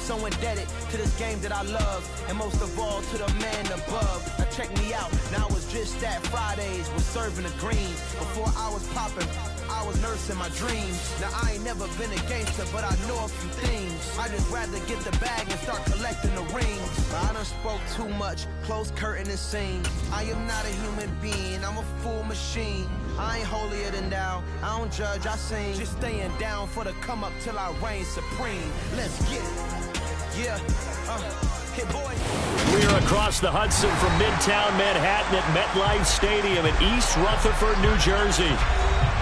so indebted to this game that I love, and most of all to the man above. Now check me out, now it's just that Fridays was serving the green. Before I was popping, I was nursing my dreams. Now I ain't never been a gangster, but I know a few things. I just rather get the bag and start collecting the rings. I done spoke too much, close curtain and scene. I am not a human being, I'm a full machine. I ain't holier than thou, I don't judge, I sing. Just staying down for the come up till I reign supreme. Let's get it, yeah, hit boy. We're across the Hudson from Midtown Manhattan at MetLife Stadium in East Rutherford, New Jersey.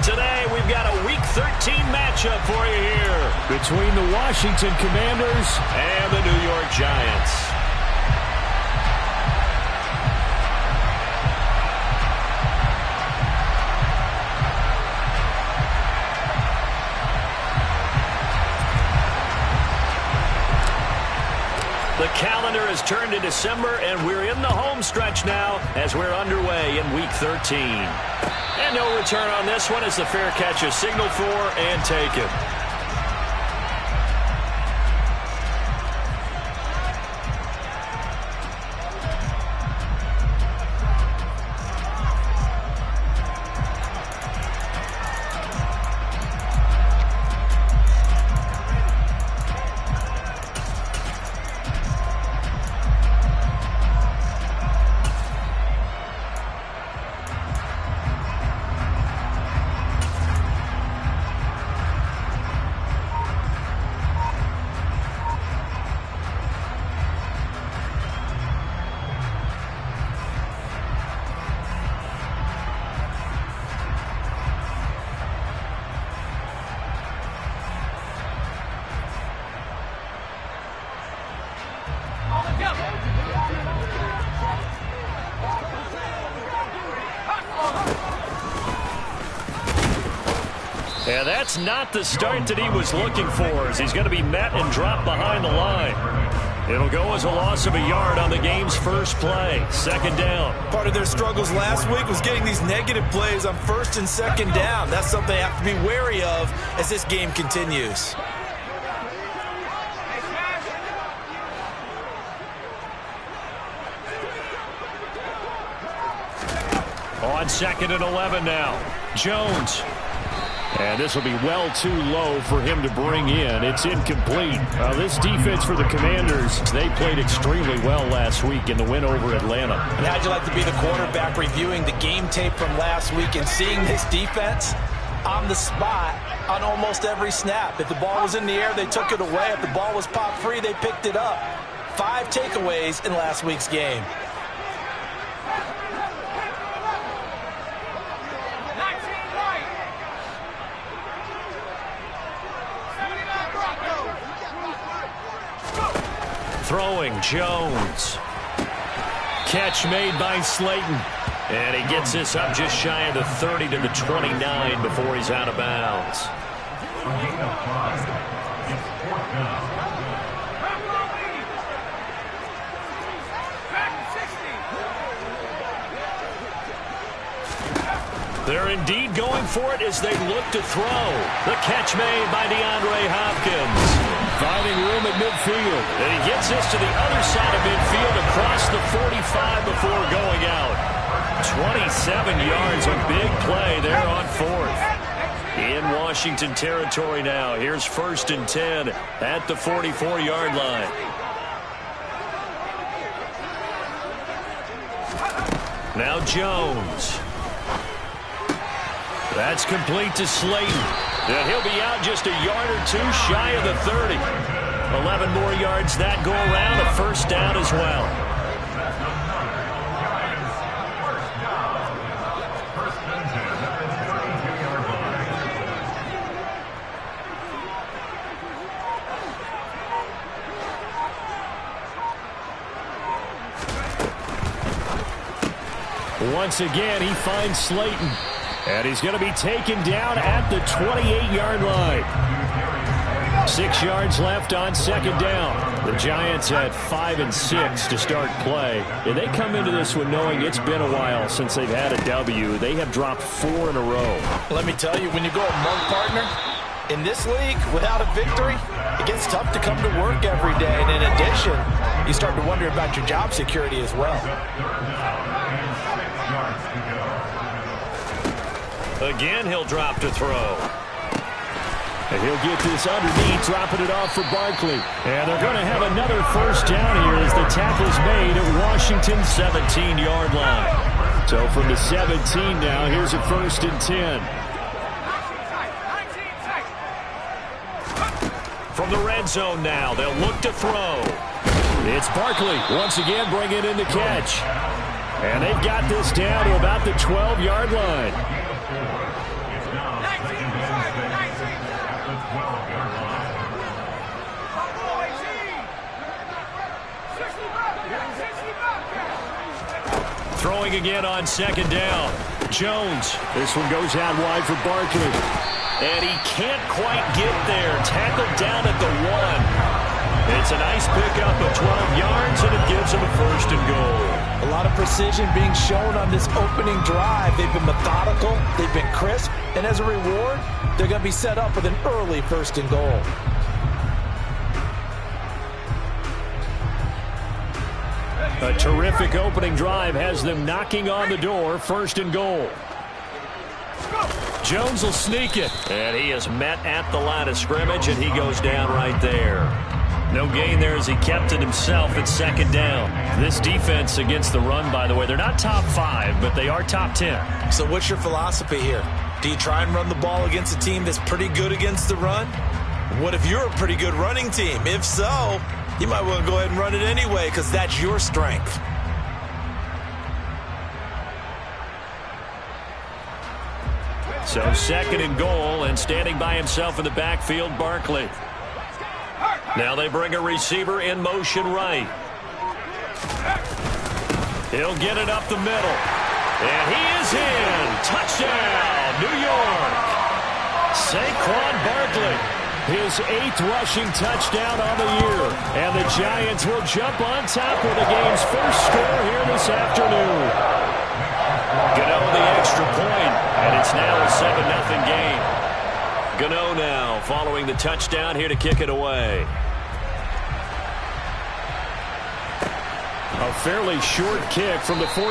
Today, we've got a Week 13 matchup for you here between the Washington Commanders and the New York Giants. The calendar has turned to December, and we're in the home stretch now as we're underway in Week 13. And no return on this one as the fair catch is signaled for and taken. Yeah, that's not the start that he was looking for, as he's going to be met and dropped behind the line. It'll go as a loss of a yard on the game's first play. Second down. Part of their struggles last week was getting these negative plays on first and second down. That's something they have to be wary of as this game continues. On 2nd and 11 now. Jones. And this will be well too low for him to bring in. It's incomplete. This defense for the Commanders, they played extremely well last week in the win over Atlanta. And how'd you like to be the quarterback reviewing the game tape from last week and seeing this defense on the spot on almost every snap? If the ball was in the air, they took it away. If the ball was popped free, they picked it up. 5 takeaways in last week's game. Throwing, Jones. Catch made by Slayton. And he gets this up just shy of the 30 to the 29 before he's out of bounds. They're indeed going for it as they look to throw. The catch made by DeAndre Hopkins. Finding room at midfield. And he gets this to the other side of midfield across the 45 before going out. 27 yards, a big play there on 4th. In Washington territory now. Here's 1st and 10 at the 44-yard line. Now Jones. That's complete to Slayton. And he'll be out just a yard or two shy of the 30. 11 more yards that go around, a first down as well. Once again, he finds Slayton. And he's going to be taken down at the 28-yard line. 6 yards left on 2nd down. The Giants at 5 and 6 to start play. And they come into this one knowing it's been a while since they've had a W. They have dropped 4 in a row. Let me tell you, when you go among partner in this league without a victory, it it gets tough to come to work every day. And in addition, you start to wonder about your job security as well. Again, he'll drop to throw. And he'll get this underneath, dropping it off for Barkley. And they're going to have another first down here as the tackle's made at Washington's 17-yard line. So from the 17 now, here's a 1st and 10. From the red zone now, they'll look to throw. It's Barkley once again bringing in the catch. And they've got this down to about the 12-yard line. Throwing again on 2nd down. Jones. This one goes out wide for Barkley. And he can't quite get there. Tackled down at the 1. It's a nice pickup of 12 yards, and it gives him a 1st and goal. A lot of precision being shown on this opening drive. They've been methodical. They've been crisp. And as a reward, they're going to be set up with an early 1st and goal. A terrific opening drive has them knocking on the door. 1st and goal. Jones will sneak it. And he is met at the line of scrimmage, and he goes down right there. No gain there as he kept it himself at 2nd down. This defense against the run, by the way, they're not top 5, but they are top 10. So what's your philosophy here? Do you try and run the ball against a team that's pretty good against the run? What if you're a pretty good running team? If so, you might want to go ahead and run it anyway because that's your strength. So 2nd and goal, and standing by himself in the backfield, Barkley. Now they bring a receiver in motion right. He'll get it up the middle. And he is in. Touchdown, New York. Saquon Barkley. His 8th rushing touchdown on the year. And the Giants will jump on top with the game's first score here this afternoon. Gano the extra point, and it's now a 7-0 game. Gano now following the touchdown here to kick it away. A fairly short kick from the 14.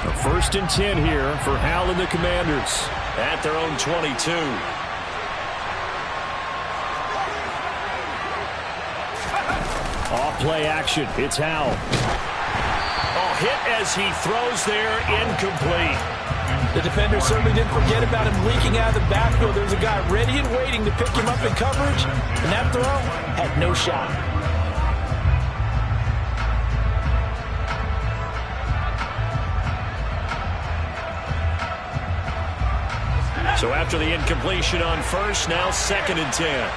A 1st and 10 here for Hal and the Commanders at their own 22. Off play action. It's Hal. Oh, hit as he throws there, incomplete. The defender certainly didn't forget about him leaking out of the backfield. There's a guy ready and waiting to pick him up in coverage, and that throw had no shot. So after the incompletion on 1st, now 2nd and 10.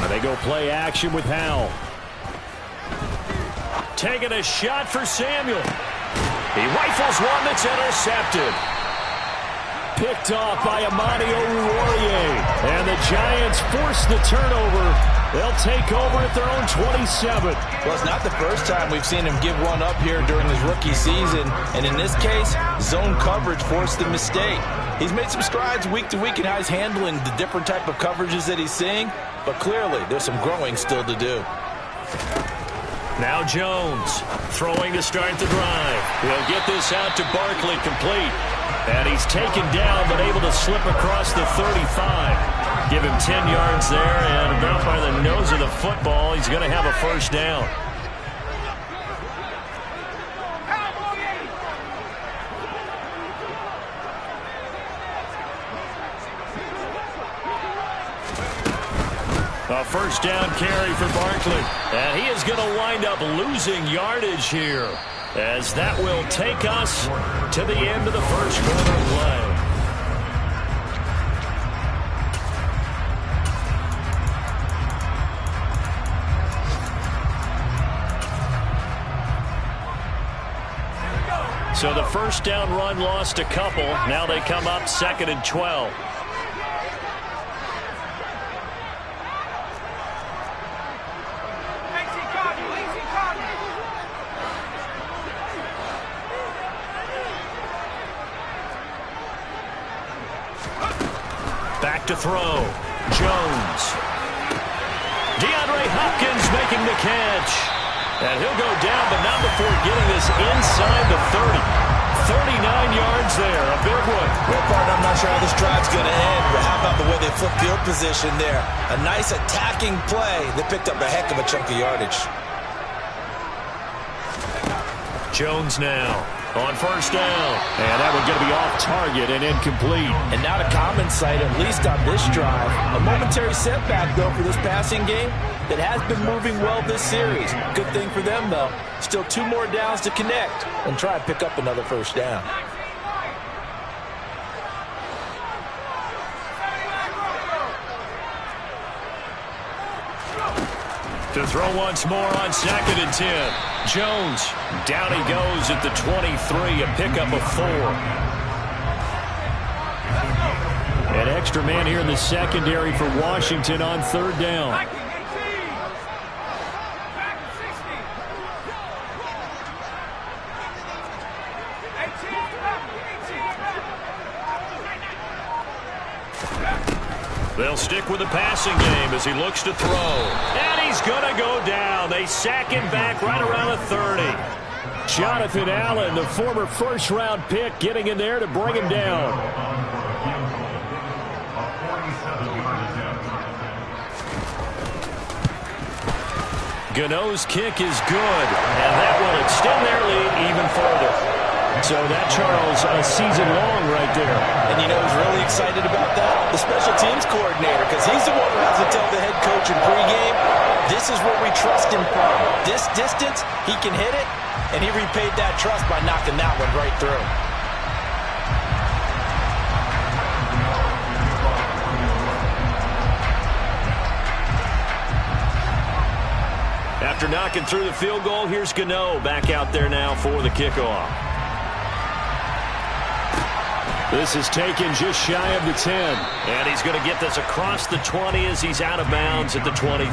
They go play action with Hal. Taking a shot for Samuel. He rifles one that's intercepted. Picked off by Amani Oruwariye. And the Giants force the turnover. They'll take over at their own 27. Well, it's not the first time we've seen him give one up here during his rookie season. And in this case, zone coverage forced the mistake. He's made some strides week to week in how he's handling the different type of coverages that he's seeing. But clearly, there's some growing still to do. Now Jones throwing to start the drive. He'll get this out to Barkley, complete. And he's taken down but able to slip across the 35. Give him 10 yards there, and about by the nose of the football, he's going to have a 1st down. A 1st down carry for Barkley. And he is going to wind up losing yardage here, as that will take us to the end of the 1st quarter play. So the first down run lost a couple. Now they come up 2nd and 12. Back to throw. Jones. DeAndre Hopkins making the catch. And he'll go down, but not before getting this inside the 30. 39 yards there, a big one. Well, partner, I'm not sure how this drive's going to end, but how about the way they flip field position there? A nice attacking play. They picked up a heck of a chunk of yardage. Jones now on first down. And that one going to be off target and incomplete. And not a common sight, at least on this drive. A momentary setback, though, for this passing game that has been moving well this series. Good thing for them, though. Still 2 more downs to connect and try and pick up another first down. To throw once more on 2nd and 10. Jones, down he goes at the 23, a pickup of 4. An extra man here in the secondary for Washington on 3rd down. They'll stick with the passing game as he looks to throw. And he's going to go down. They sack him back right around the 30. Jonathan Allen, the former first-round pick, getting in there to bring him down. Gano's kick is good, and that will extend their lead even further. So that, Charles, a season long right there. And you know who's really excited about that? The special teams coordinator, because he's the one who has to tell the head coach in pregame, this is where we trust him from. This distance, he can hit it, and he repaid that trust by knocking that one right through. After knocking through the field goal, here's Gano back out there now for the kickoff. This is taken just shy of the 10. And he's going to get this across the 20 as he's out of bounds at the 23.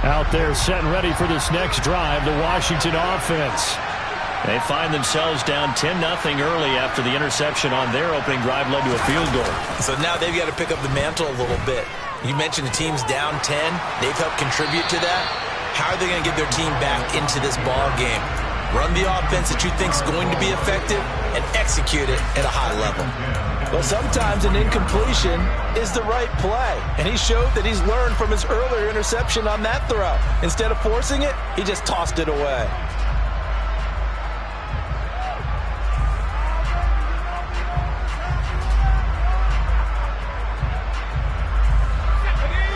Out there set and ready for this next drive, the Washington offense. They find themselves down 10-0 early after the interception on their opening drive led to a field goal. So now they've got to pick up the mantle a little bit. You mentioned the team's down 10. They've helped contribute to that. How are they going to get their team back into this ball game? Run the offense that you think is going to be effective and execute it at a high level. Well, sometimes an incompletion is the right play, and he showed that he's learned from his earlier interception on that throw. Instead of forcing it, he just tossed it away.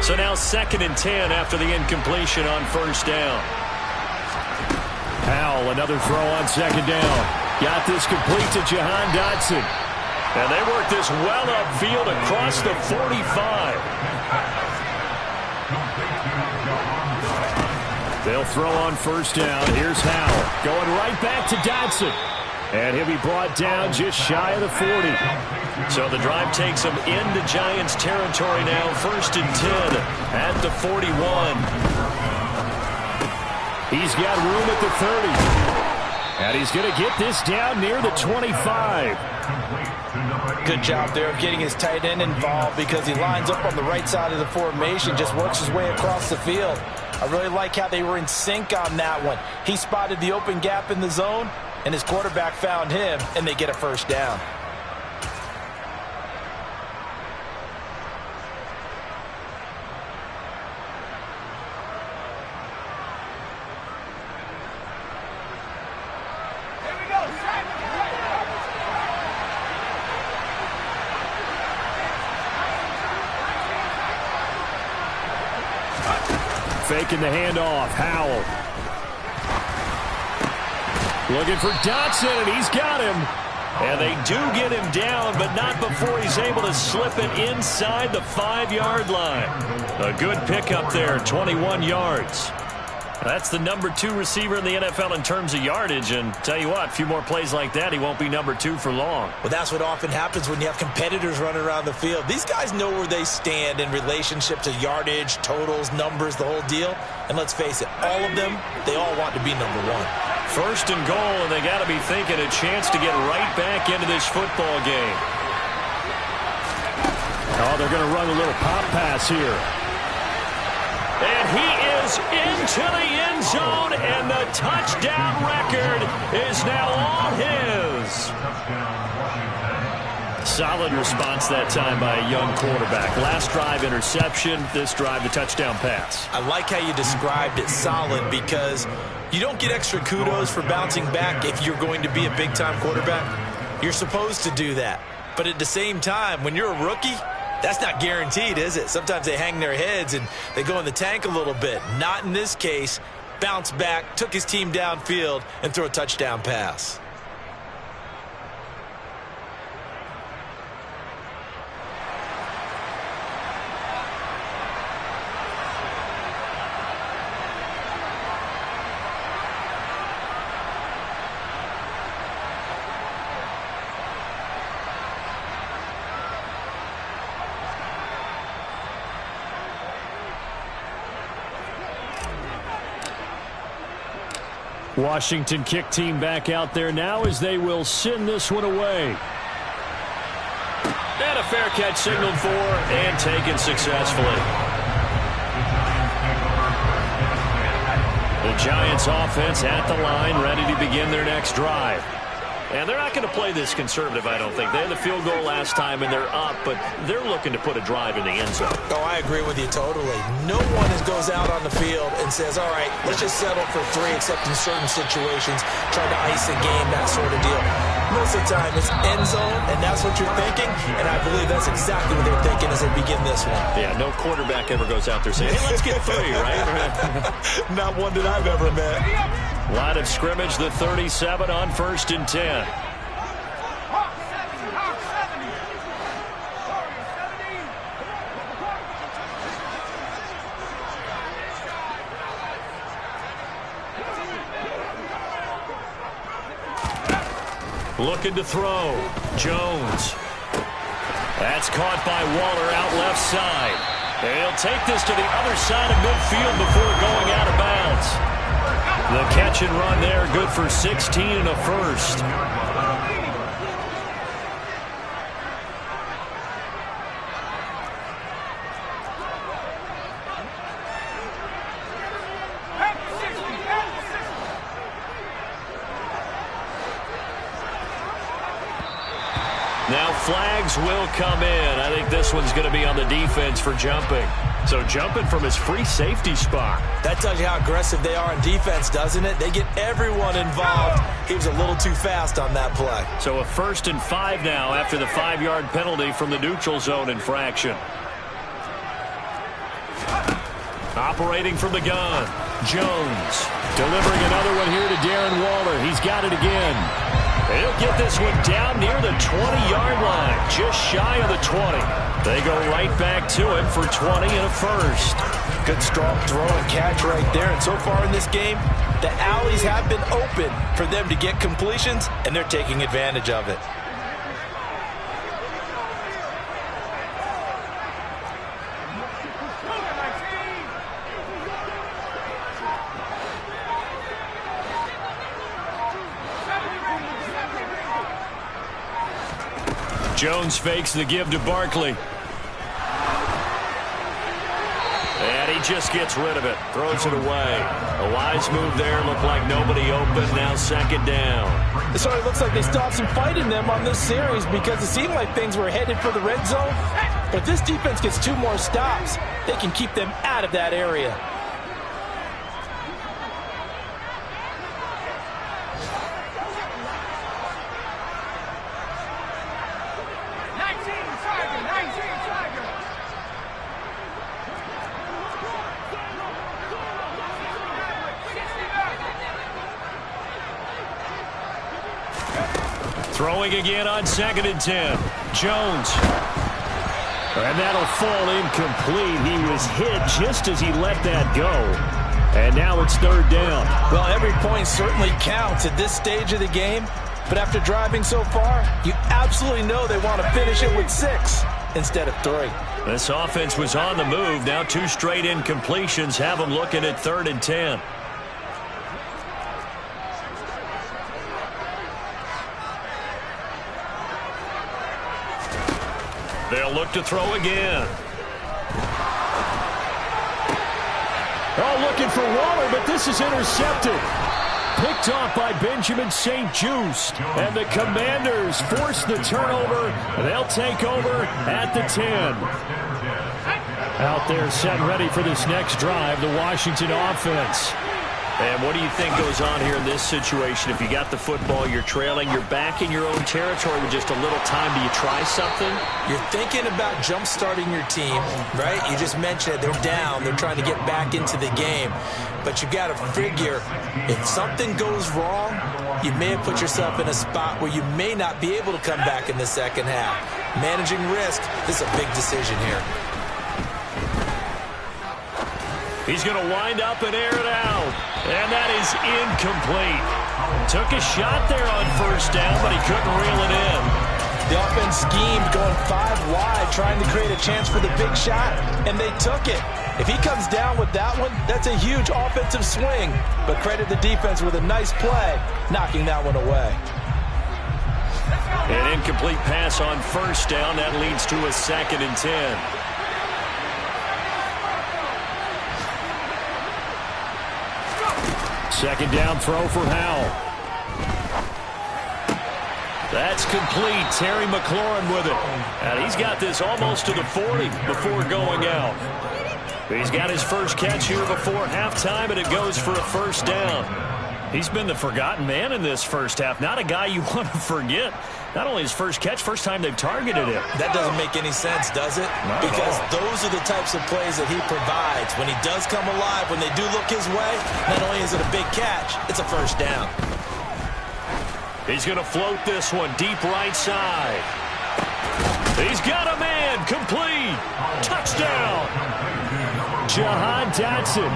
So now 2nd and 10 after the incompletion on first down. Powell, another throw on 2nd down. Got this complete to Jahan Dotson. And they work this well upfield across the 45. They'll throw on first down. Here's Howell going right back to Dotson. And he'll be brought down just shy of the 40. So the drive takes them into Giants territory now. 1st and 10 at the 41. He's got room at the 30. And he's going to get this down near the 25. Good job there of getting his tight end involved because he lines up on the right side of the formation, just works his way across the field. I really like how they were in sync on that one. He spotted the open gap in the zone, and his quarterback found him, and they get a first down. Faking the handoff. Howell. Looking for Dotson, and he's got him. And they do get him down, but not before he's able to slip it inside the 5-yard line. A good pickup there, 21 yards. That's the number 2 receiver in the NFL in terms of yardage, and tell you what, a few more plays like that, he won't be number 2 for long. Well, that's what often happens when you have competitors running around the field. These guys know where they stand in relationship to yardage, totals, numbers, the whole deal. And let's face it, all of them, they all want to be number 1. First and goal, and they got to be thinking a chance to get right back into this football game. Oh, they're going to run a little pop pass here. And he is into the end zone, and the touchdown record is now all his. Solid response that time by a young quarterback. Last drive, interception. This drive, the touchdown pass. I like how you described it, solid, because you don't get extra kudos for bouncing back if you're going to be a big-time quarterback. You're supposed to do that. But at the same time, when you're a rookie, that's not guaranteed, is it? Sometimes they hang their heads and they go in the tank a little bit. Not in this case. Bounce back, took his team downfield, and threw a touchdown pass. Washington kick team back out there now as they will send this one away. And a fair catch signaled for and taken successfully. The Giants offense at the line, ready to begin their next drive. And they're not going to play this conservative, I don't think. They had the field goal last time, and they're up, but they're looking to put a drive in the end zone. Oh, I agree with you totally. No one goes out on the field and says, all right, let's just settle for 3, except in certain situations, trying to ice a game, that sort of deal. Most of the time, it's end zone, and that's what you're thinking, and I believe that's exactly what they're thinking as they begin this one. Yeah, no quarterback ever goes out there saying, hey, let's get 3, right? Not one that I've ever met. Line of scrimmage, the 37 on 1st and 10. Looking to throw. Jones. That's caught by Waller out left side. And he'll take this to the other side of midfield before going out of bounds. The catch and run there, good for 16 and a first. Now flags will come in. I think this one's going to be on the defense for jumping. So jumping from his free safety spot. That tells you how aggressive they are on defense, doesn't it? They get everyone involved. He was a little too fast on that play. So a 1st and 5 now after the 5-yard penalty from the neutral zone infraction. Operating from the gun. Jones delivering another one here to Darren Waller. He's got it again. He'll get this one down near the 20-yard line, just shy of the 20. They go right back to him for 20 and a first. Good strong throw and catch right there. And so far in this game, the alleys have been open for them to get completions, and they're taking advantage of it. Jones fakes the give to Barkley. And he just gets rid of it. Throws it away. A wise move there. Looked like nobody open. Now 2nd down. It sort of looks like they stopped some fight in them on this series because it seemed like things were headed for the red zone. But if this defense gets 2 more stops, they can keep them out of that area. Throwing again on 2nd and 10. Jones. And that'll fall incomplete. He was hit just as he let that go. And now it's 3rd down. Well, every point certainly counts at this stage of the game. But after driving so far, you absolutely know they want to finish it with 6 instead of 3. This offense was on the move. Now 2 straight incompletions have them looking at 3rd and 10. They'll look to throw again. Oh, looking for Waller, but this is intercepted. Picked off by Benjamin St-Juste. And the Commanders force the turnover. They'll take over at the 10. Out there set ready for this next drive, the Washington offense. And what do you think goes on here in this situation? If you got the football, you're trailing, you're back in your own territory with just a little time. Do you try something? You're thinking about jump-starting your team, right? You just mentioned it. They're down. They're trying to get back into the game. But you got to figure, if something goes wrong, you may have put yourself in a spot where you may not be able to come back in the second half. Managing risk, this is a big decision here. He's going to wind up and air it out. And that is incomplete. Took a shot there on 1st down, but he couldn't reel it in. The offense schemed going 5 wide, trying to create a chance for the big shot, and they took it. If he comes down with that one, that's a huge offensive swing. But credit the defense with a nice play, knocking that one away. An incomplete pass on 1st down. That leads to a 2nd and 10. Second down throw for Howell. That's complete. Terry McLaurin with it. And he's got this almost to the 40 before going out. He's got his first catch here before halftime, and it goes for a 1st down. He's been the forgotten man in this first half. Not a guy you want to forget. Not only his first catch, first time they've targeted him. That doesn't make any sense, does it? Because those are the types of plays that he provides. When he does come alive, when they do look his way, not only is it a big catch, it's a 1st down. He's going to float this one deep right side. He's got a man. Complete. Touchdown. Jahan Dotson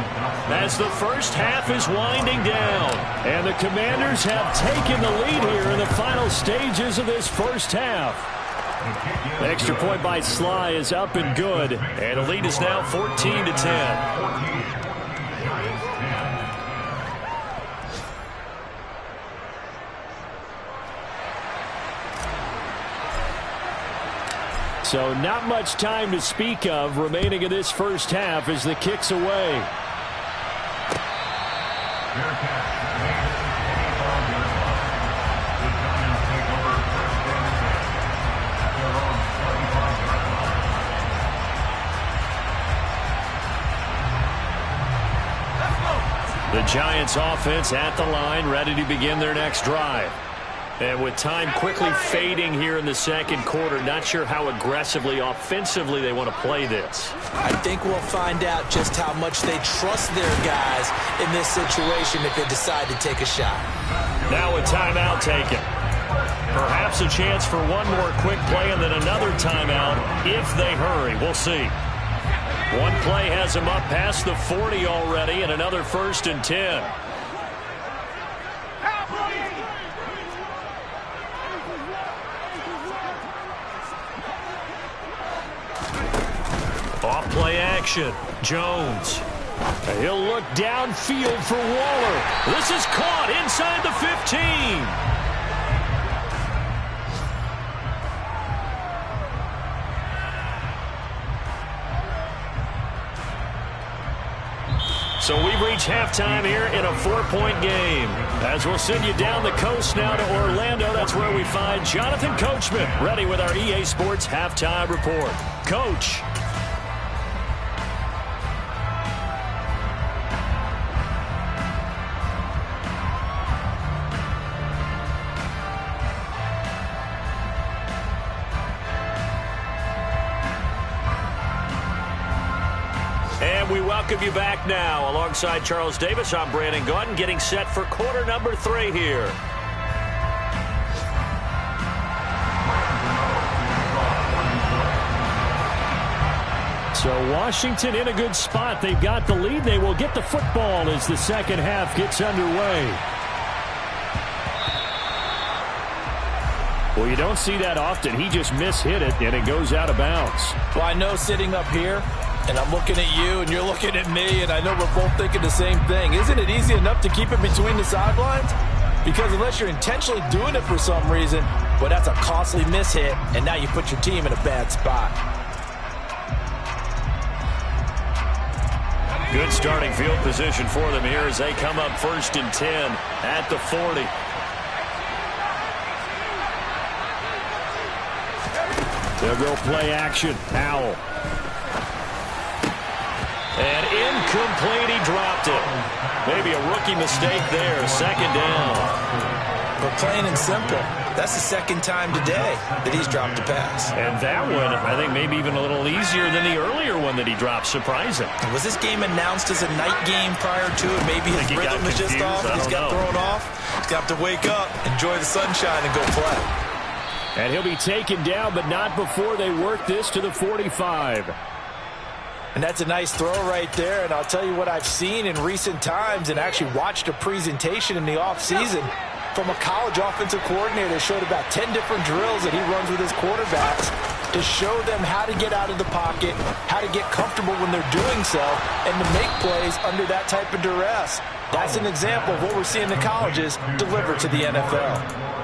as the first half is winding down. And the Commanders have taken the lead here in the final stages of this first half. The extra point by Sly is up and good. And the lead is now 14-10. So not much time to speak of remaining in this first half as the kick's away. The Giants offense at the line, ready to begin their next drive. And with time quickly fading here in the second quarter, not sure how aggressively, offensively they want to play this. I think we'll find out just how much they trust their guys in this situation if they decide to take a shot. Now a timeout taken. Perhaps a chance for one more quick play and then another timeout if they hurry. We'll see. One play has them up past the 40 already and another 1st and 10. Off play action. Jones. He'll look downfield for Waller. This is caught inside the 15. So we've reached halftime here in a 4-point game. As we'll send you down the coast now to Orlando, that's where we find Jonathan Coachman, ready with our EA Sports Halftime Report. Coach. And we welcome you back now. Alongside Charles Davis, I'm Brandon Gaudin, getting set for quarter number 3 here. So Washington in a good spot. They've got the lead. They will get the football as the second half gets underway. Well, you don't see that often. He just mishit it, and it goes out of bounds. Well, I know sitting up here, and I'm looking at you, and you're looking at me, and I know we're both thinking the same thing. Isn't it easy enough to keep it between the sidelines? Because unless you're intentionally doing it for some reason, well, that's a costly mishit, and now you put your team in a bad spot. Good starting field position for them here as they come up 1st and 10 at the 40. They'll go play action. Howell. And incomplete. He dropped it. Maybe a rookie mistake there. 2nd down. But plain and simple, that's the 2nd time today that he's dropped a pass. And that one, I think, maybe even a little easier than the earlier one that he dropped. Surprising. Was this game announced as a night game prior to it? Maybe his rhythm is just off. He's got thrown off. He's got to wake up, enjoy the sunshine, and go play. And he'll be taken down, but not before they work this to the 45. And that's a nice throw right there. And I'll tell you what I've seen in recent times and actually watched a presentation in the offseason from a college offensive coordinator that showed about 10 different drills that he runs with his quarterbacks to show them how to get out of the pocket, how to get comfortable when they're doing so, and to make plays under that type of duress. That's an example of what we're seeing the colleges deliver to the NFL.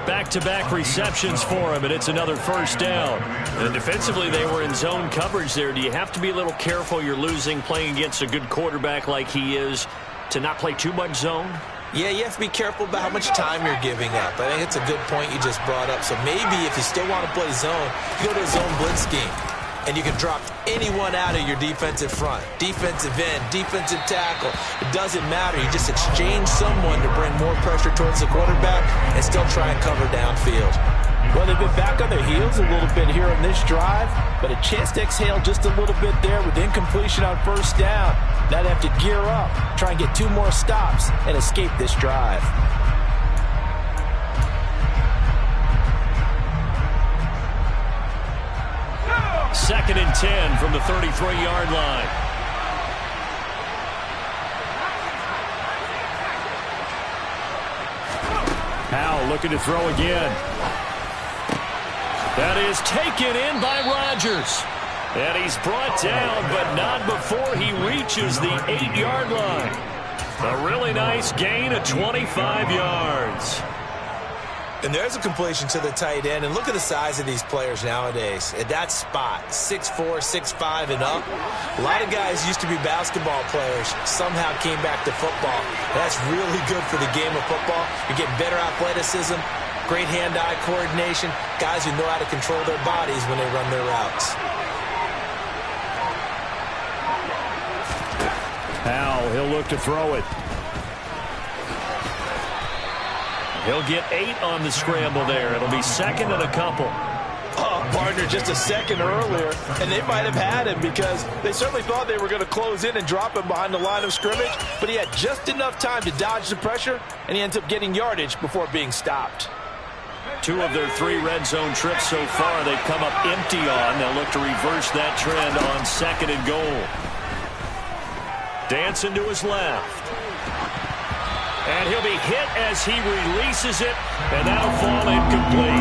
Back-to-back receptions for him, and it's another 1st down. And defensively, they were in zone coverage there. Do you have to be a little careful you're losing playing against a good quarterback like he is to not play too much zone? Yeah, you have to be careful about how much time you're giving up. I think it's a good point you just brought up. So maybe if you still want to play zone, you go to a zone blitz scheme. And you can drop anyone out of your defensive front. Defensive end, defensive tackle. It doesn't matter. You just exchange someone to bring more pressure towards the quarterback and still try and cover downfield. Well, they've been back on their heels a little bit here on this drive, but a chance to exhale just a little bit there with incompletion on 1st down. Now they have to gear up, try and get 2 more stops, and escape this drive. Second and 10 from the 33-yard line. Howell looking to throw again. That is taken in by Rodgers. And he's brought down, but not before he reaches the 8-yard line. A really nice gain of 25 yards. And there's a completion to the tight end. And look at the size of these players nowadays. At that spot, 6'4", 6'5", and up. A lot of guys used to be basketball players, somehow came back to football. That's really good for the game of football. You're getting better athleticism, great hand-eye coordination, guys who know how to control their bodies when they run their routes. Howell, he'll look to throw it. He'll get 8 on the scramble there. It'll be 2nd and a couple. Oh, partner, just a second earlier, and they might have had him because they certainly thought they were going to close in and drop him behind the line of scrimmage, but he had just enough time to dodge the pressure, and he ends up getting yardage before being stopped. 2 of their 3 red zone trips so far they've come up empty on. They'll look to reverse that trend on 2nd and goal. Dancing to his left. And he'll be hit as he releases it, and that'll fall incomplete.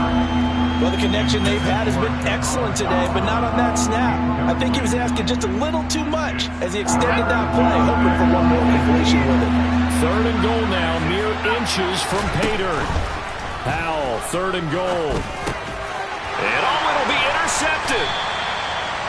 Well, the connection they've had has been excellent today, but not on that snap. I think he was asking just a little too much as he extended that play, hoping for one more completion with it. 3rd and goal now, mere inches from pay dirt. Howell, 3rd and goal. And it'll be intercepted.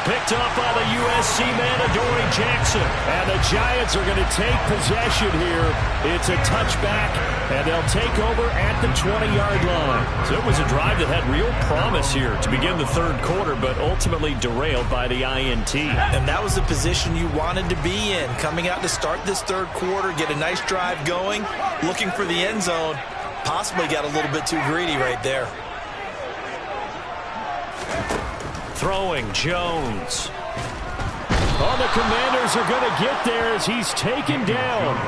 Picked up by the USC man, Adoree Jackson. And the Giants are going to take possession here. It's a touchback, and they'll take over at the 20-yard line. So it was a drive that had real promise here to begin the 3rd quarter, but ultimately derailed by the INT. And that was the position you wanted to be in, coming out to start this 3rd quarter, get a nice drive going, looking for the end zone. Possibly got a little bit too greedy right there. Throwing Jones. Oh, the Commanders are going to get there as he's taken down.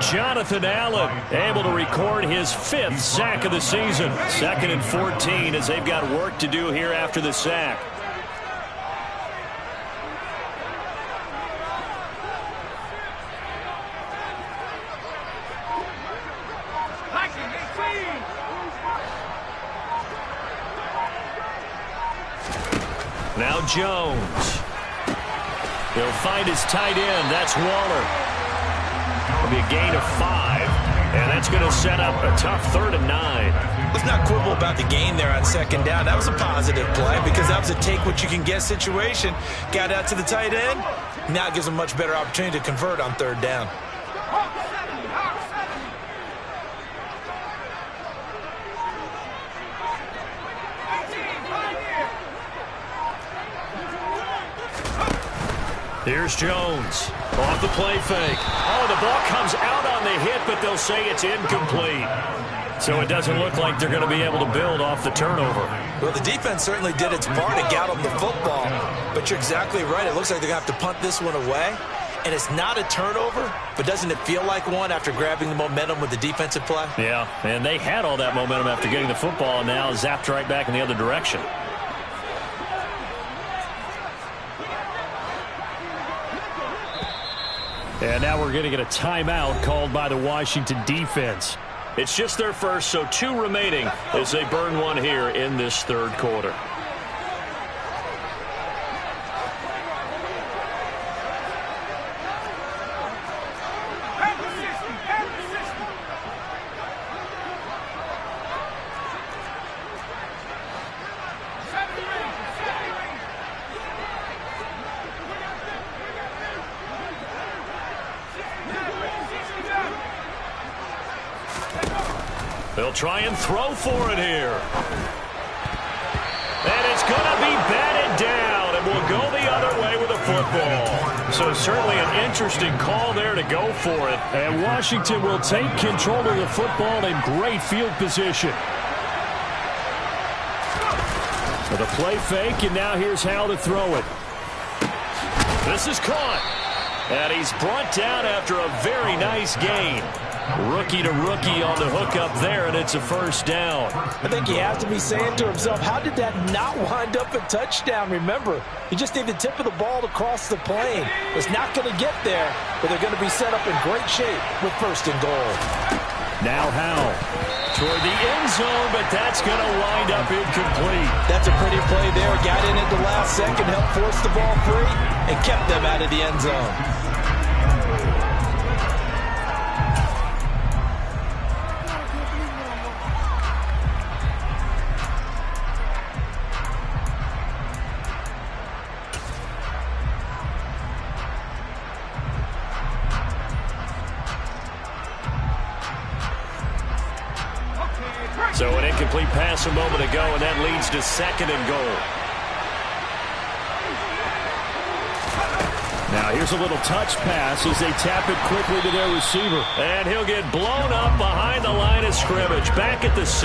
Jonathan Allen able to record his 5th sack of the season. 2nd and 14 as they've got work to do here after the sack. Jones. He'll find his tight end. That's Waller. It'll be a gain of 5, and that's going to set up a tough 3rd and 9. Let's not quibble about the gain there on 2nd down. That was a positive play because that was a take-what-you-can-get situation. Got out to the tight end. Now it gives them a much better opportunity to convert on 3rd down. Here's Jones. Off the play fake. Oh, the ball comes out on the hit, but they'll say it's incomplete. So it doesn't look like they're going to be able to build off the turnover. Well, the defense certainly did its part to get them the football. But you're exactly right. It looks like they're going to have to punt this one away. And it's not a turnover, but doesn't it feel like one after grabbing the momentum with the defensive play? Yeah, and they had all that momentum after getting the football, and now zapped right back in the other direction. And now we're going to get a timeout called by the Washington defense. It's just their first, so 2 remaining as they burn one here in this 3rd quarter. They'll try and throw for it here. And it's going to be batted down, and will go the other way with the football. So certainly an interesting call there to go for it. And Washington will take control of the football in great field position. With a play fake, and now here's how to throw it. This is caught. And he's brought down after a very nice gain. Rookie to rookie on the hook up there, and it's a 1st down. I think he has to be saying to himself, how did that not wind up a touchdown? Remember, he just needed the tip of the ball to cross the plane. It's not going to get there, but they're going to be set up in great shape with 1st and goal. Now Howell toward the end zone, but that's going to wind up incomplete. That's a pretty play there. Got in at the last second, helped force the ball free, and kept them out of the end zone. So an incomplete pass a moment ago, and that leads to 2nd and goal. Now here's a little touch pass as they tap it quickly to their receiver. And he'll get blown up behind the line of scrimmage, back at the 6.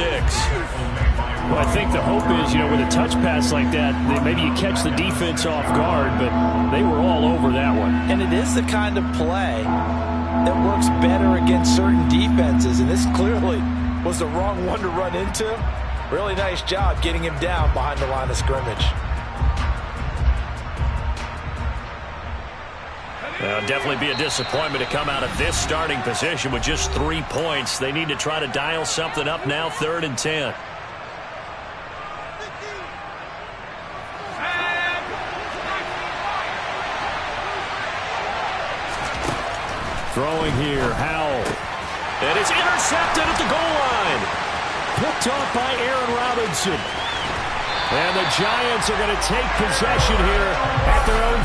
Well, I think the hope is, with a touch pass like that, maybe you catch the defense off guard, but they were all over that one. And it is the kind of play that works better against certain defenses, and this clearly was the wrong one to run into. Really nice job getting him down behind the line of scrimmage. Definitely be a disappointment to come out of this starting position with just 3 points. They need to try to dial something up now, 3rd and 10. Throwing here, Howell. And it's intercepted at the goal line. Picked off by Aaron Robinson. And the Giants are going to take possession here at their own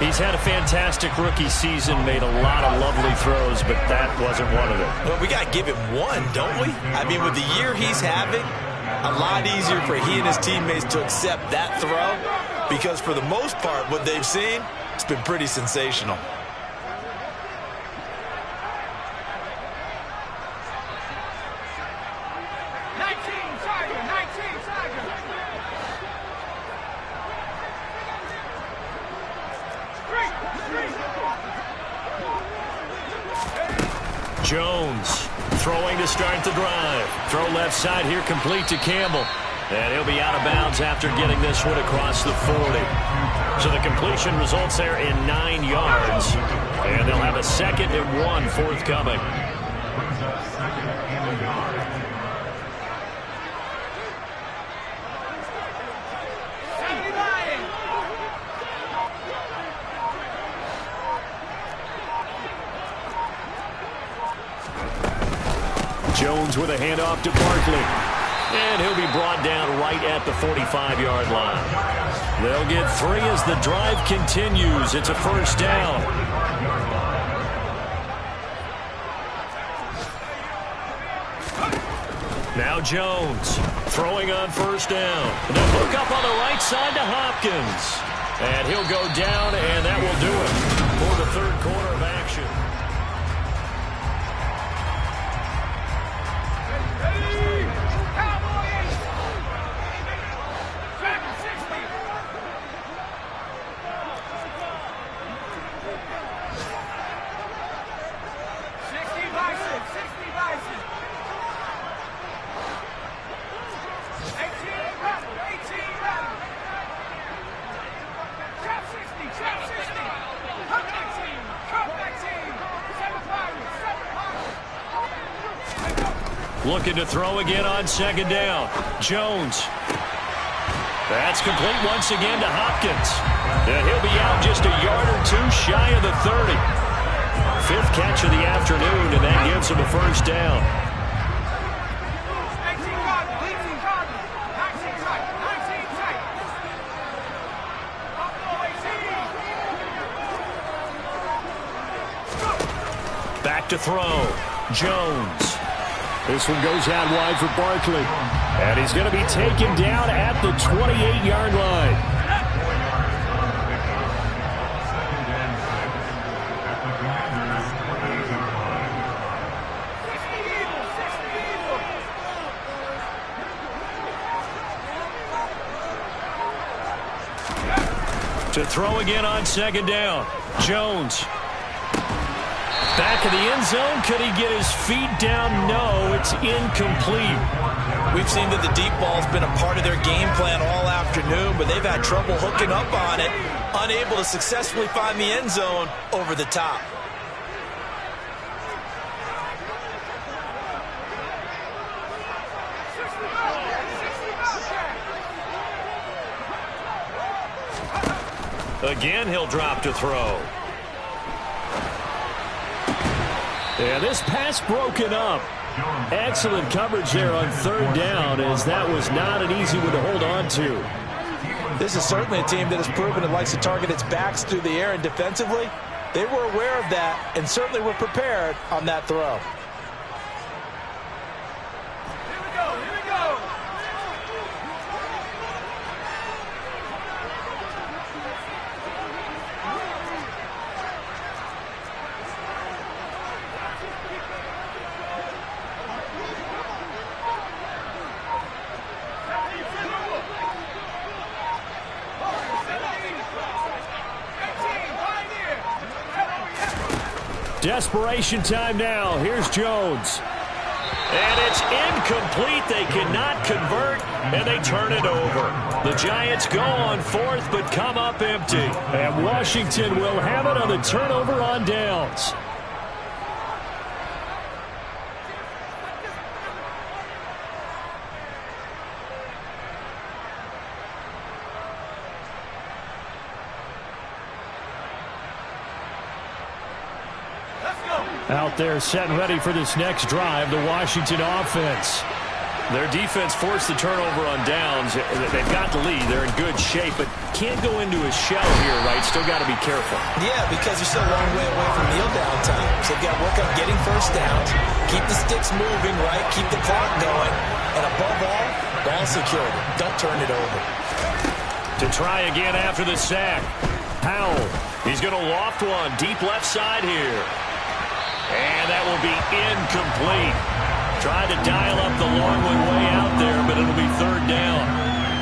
33. He's had a fantastic rookie season, made a lot of lovely throws, but that wasn't one of them. Well, we got to give him one, don't we? I mean, with the year he's having, a lot easier for he and his teammates to accept that throw because for the most part, what they've seen, it's been pretty sensational. Jones throwing to start the drive. Throw left side here, complete to Campbell. And he'll be out of bounds after getting this one across the 40. So the completion results there in 9 yards. And they'll have a 2nd and 1 forthcoming. Jones with a handoff to Barkley. And he'll be brought down right at the 45-yard line. They'll get 3 as the drive continues. It's a first down. Now Jones throwing on first down. And they'll hook up on the right side to Hopkins. And he'll go down, and that will do it for the third quarter of action. Looking to throw again on second down. Jones. That's complete once again to Hopkins. And he'll be out just a yard or 2 shy of the 30. 5th catch of the afternoon, and that gives him a first down. Back to throw. Jones. This one goes out wide for Barkley. And he's going to be taken down at the 28-yard line. To throw again on second down. Jones. Back in the end zone. Could he get his feet down? No, it's incomplete. We've seen that the deep ball's been a part of their game plan all afternoon, but they've had trouble hooking up on it, unable to successfully find the end zone over the top. Again, he'll drop to throw. Yeah, this pass broken up. Excellent coverage there on third down, as that was not an easy one to hold on to. This is certainly a team that has proven it likes to target its backs through the air, and defensively, they were aware of that and certainly were prepared on that throw. Desperation time now. Here's Jones. And it's incomplete. They cannot convert, and they turn it over. The Giants go on 4th, but come up empty. And Washington will have it on the turnover on downs. Out there set and ready for this next drive, the Washington offense. Their defense forced the turnover on downs. They've got the lead. They're in good shape, but can't go into a shell here, right? Still got to be careful. Yeah, because you're still a long way away from kneel down time. So they've got to work on getting first downs, keep the sticks moving, right? Keep the clock going. And above all, ball security. Don't turn it over. To try again after the sack. Powell. He's going to loft one deep left side here. And that will be incomplete. Trying to dial up the long one way out there, but it'll be third down.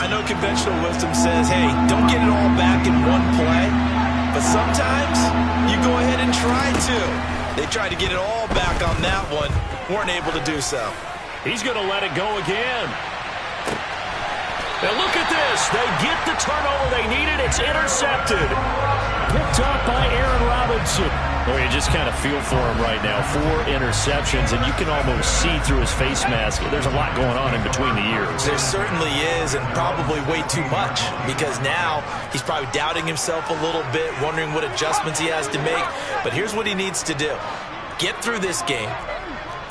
I know conventional wisdom says, hey, don't get it all back in one play. But sometimes you go ahead and try to. They tried to get it all back on that one. Weren't able to do so. He's going to let it go again. And look at this. They get the turnover they needed. It's intercepted. Picked up by Aaron Robinson. Well, you just kind of feel for him right now. 4 interceptions, and you can almost see through his face mask. There's a lot going on in between the ears. There certainly is, and probably way too much, because now he's probably doubting himself a little bit, wondering what adjustments he has to make. But here's what he needs to do. Get through this game.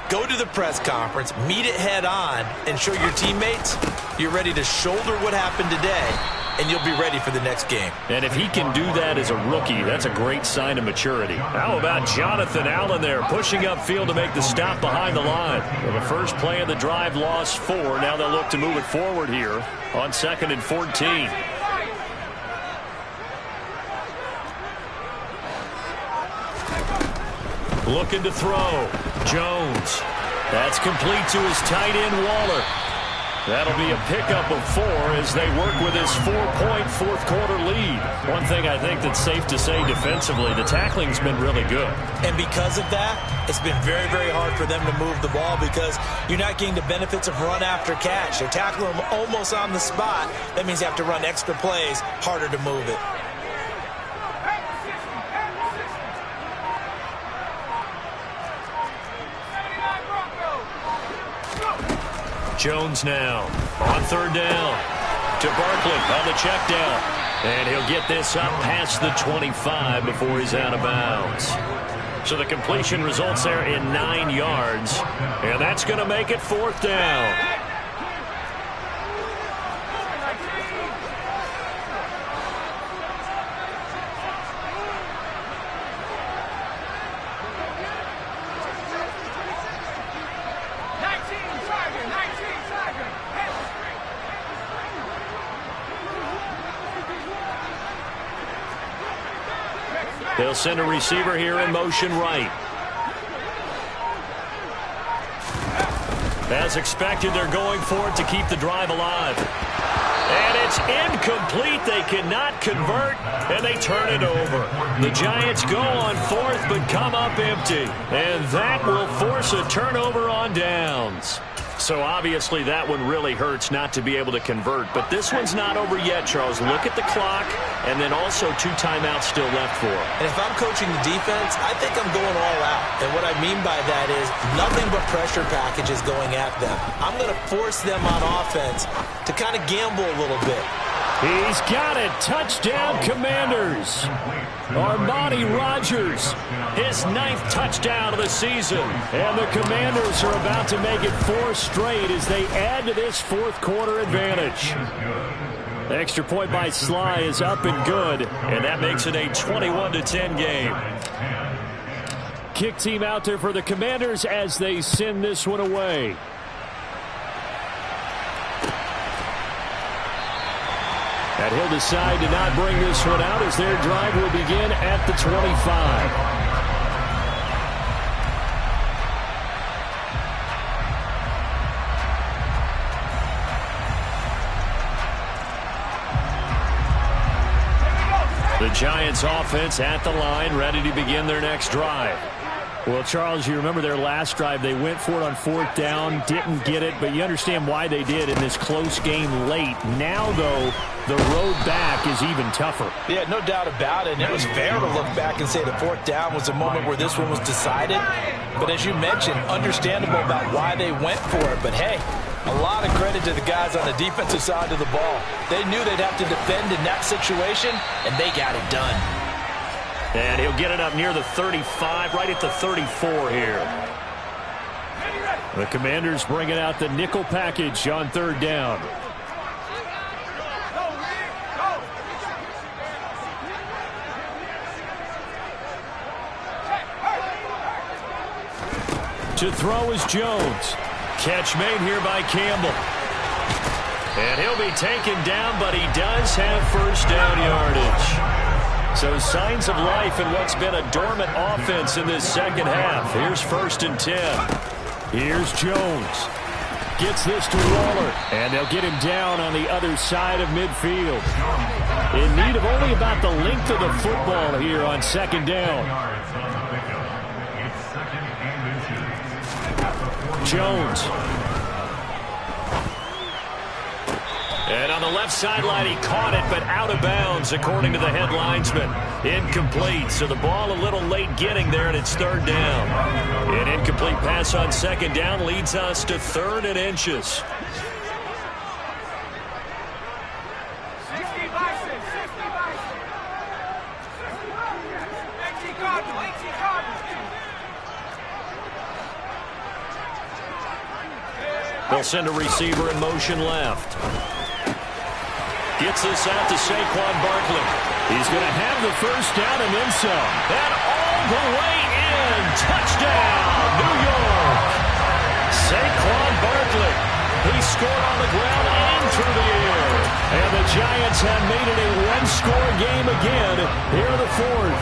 Go to the press conference, meet it head on, and show your teammates you're ready to shoulder what happened today, and you'll be ready for the next game. And if he can do that as a rookie, that's a great sign of maturity. How about Jonathan Allen there, pushing upfield to make the stop behind the line? Well, the first play of the drive lost 4. Now they'll look to move it forward here on 2nd and 14. Looking to throw. Jones. That's complete to his tight end, Waller. That'll be a pickup of 4 as they work with his 4-point fourth-quarter lead. One thing I think that's safe to say defensively, the tackling's been really good. And because of that, it's been very, very hard for them to move the ball because you're not getting the benefits of run after catch. They tackle them almost on the spot. That means you have to run extra plays, harder to move it. Jones now on 3rd down to Barkley on the check down. And he'll get this up past the 25 before he's out of bounds. So the completion results there in 9 yards. And that's going to make it 4th down. They'll send a receiver here in motion right. As expected, they're going for it to keep the drive alive. And it's incomplete. They cannot convert, and they turn it over. The Giants go on 4th, but come up empty. And that will force a turnover on downs. So obviously that one really hurts not to be able to convert. But this one's not over yet, Charles. Look at the clock, and then also 2 timeouts still left for them. And if I'm coaching the defense, I think I'm going all out. And what I mean by that is nothing but pressure packages going at them. I'm going to force them on offense to kind of gamble a little bit. He's got it. Touchdown, Commanders. Armani Rogers, his 9th touchdown of the season. And the Commanders are about to make it 4 straight as they add to this fourth-quarter advantage. The extra point by Sly is up and good, and that makes it a 21-10 game. Kick team out there for the Commanders as they send this one away. And he'll decide to not bring this one out as their drive will begin at the 25. The Giants offense at the line, ready to begin their next drive. Well, Charles, you remember their last drive. They went for it on 4th down, didn't get it, but you understand why they did in this close game late. Now, though, the road back is even tougher. Yeah, no doubt about it. And it was fair to look back and say the 4th down was the moment where this one was decided. But as you mentioned, understandable about why they went for it. But, hey, a lot of credit to the guys on the defensive side of the ball. They knew they'd have to defend in that situation, and they got it done. And he'll get it up near the 35, right at the 34 here. The Commanders bringing out the nickel package on 3rd down. To throw is Jones. Catch made here by Campbell. And he'll be taken down, but he does have 1st down yardage. So signs of life in what's been a dormant offense in this second half. Here's 1st and 10. Here's Jones. Gets this to Waller. And they'll get him down on the other side of midfield. In need of only about the length of the football here on 2nd down. Jones. And on the left sideline, he caught it, but out of bounds, according to the head linesman. Incomplete, so the ball a little late getting there, and it's 3rd down. An incomplete pass on 2nd down leads us to 3rd and inches. They'll send a receiver in motion left. Gets this out to Saquon Barkley. He's going to have the first down and then some. And all the way in. Touchdown, New York. Saquon Barkley. He scored on the ground and through the air. And the Giants have made it a one-score game again here in the fourth.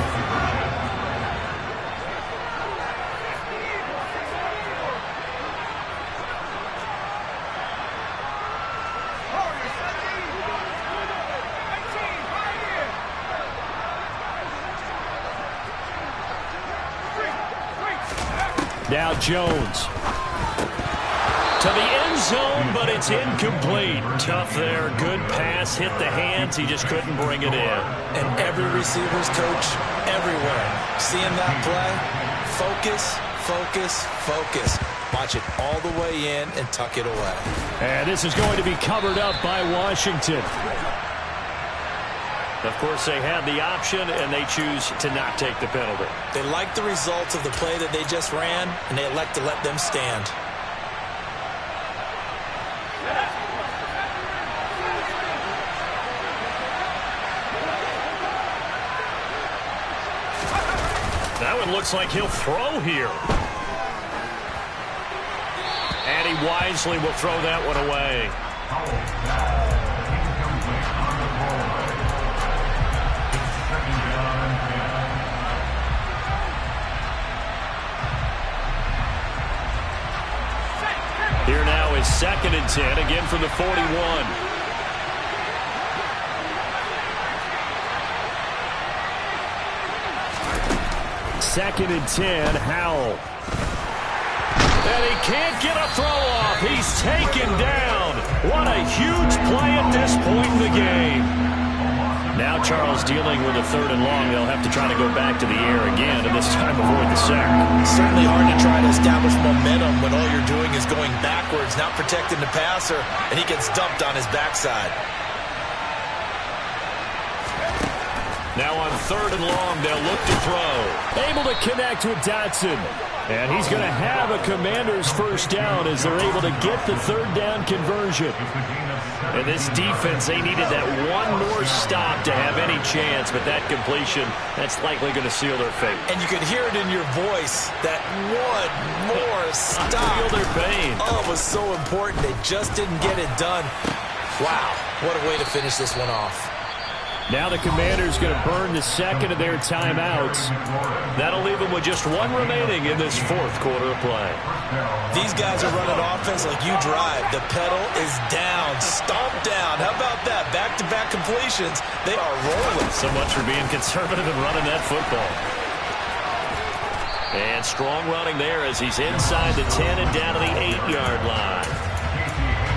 Now Jones. To the end zone, but it's incomplete. Tough there. Good pass. Hit the hands. He just couldn't bring it in. And every receiver's coach everywhere. Seeing that play, focus, focus, focus. Watch it all the way in and tuck it away. And this is going to be covered up by Washington. Of course, they had the option, and they choose to not take the penalty. They like the results of the play that they just ran, and they elect to let them stand. That one looks like he'll throw here. And he wisely will throw that one away. Here now is 2nd and 10, again from the 41. Second and 10, Howell. And he can't get a throw off. He's taken down. What a huge play at this point in the game. Now Charles dealing with a 3rd and long. They'll have to try to go back to the air again, and this time avoid the sack. Certainly hard to try to establish momentum when all you're doing is going backwards, not protecting the passer, and he gets dumped on his backside. Now on 3rd and long, they'll look to throw. Able to connect with Dotson. And he's going to have a Commander's first down as they're able to get the 3rd down conversion. And this defense, they needed that one more stop to have any chance, but that completion, that's likely going to seal their fate. And you can hear it in your voice, that one more stop. I feel their pain. Oh, it was so important. They just didn't get it done. Wow, what a way to finish this one off. Now the Commanders going to burn the 2nd of their timeouts. That'll leave them with just one remaining in this 4th quarter of play. These guys are running offense like you drive. The pedal is down, stomp down. How about that? Back-to-back completions. They are rolling. So much for being conservative and running that football. And strong running there as he's inside the 10 and down to the 8-yard line.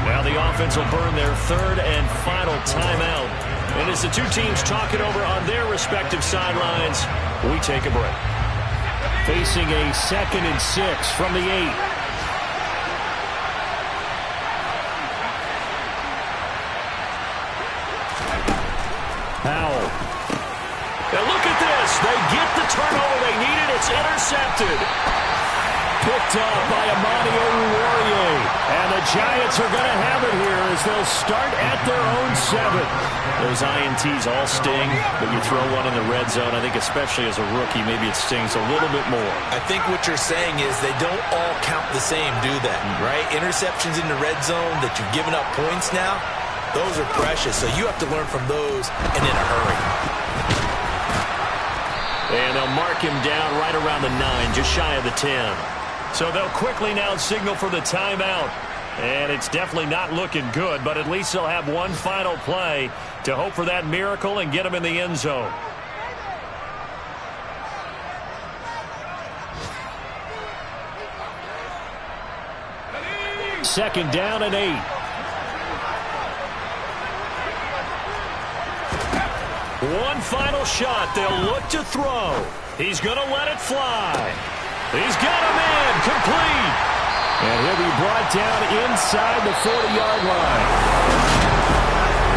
Now the offense will burn their 3rd and final timeout. And as the two teams talk it over on their respective sidelines, we take a break. Facing a 2nd and 6 from the 8. Howell. Now look at this. They get the turnover they needed. It's intercepted. Picked up by Amani Oruwariye. And the Giants are going to have it here as they'll start at their own 7. Those INTs all sting, but you throw one in the red zone, I think especially as a rookie, maybe it stings a little bit more. I think what you're saying is they don't all count the same, do they? Right? Interceptions in the red zone that you've given up points now, those are precious. So you have to learn from those and in a hurry. And they'll mark him down right around the 9, just shy of the 10. So they'll quickly now signal for the timeout. And it's definitely not looking good, but at least they'll have one final play to hope for that miracle and get them in the end zone. Second down and 8. One final shot. They'll look to throw. He's going to let it fly. He's got him in. Complete. And he'll be brought down inside the 40-yard line.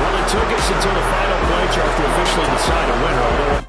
Well, it took us until the final play chart to officially decide a winner.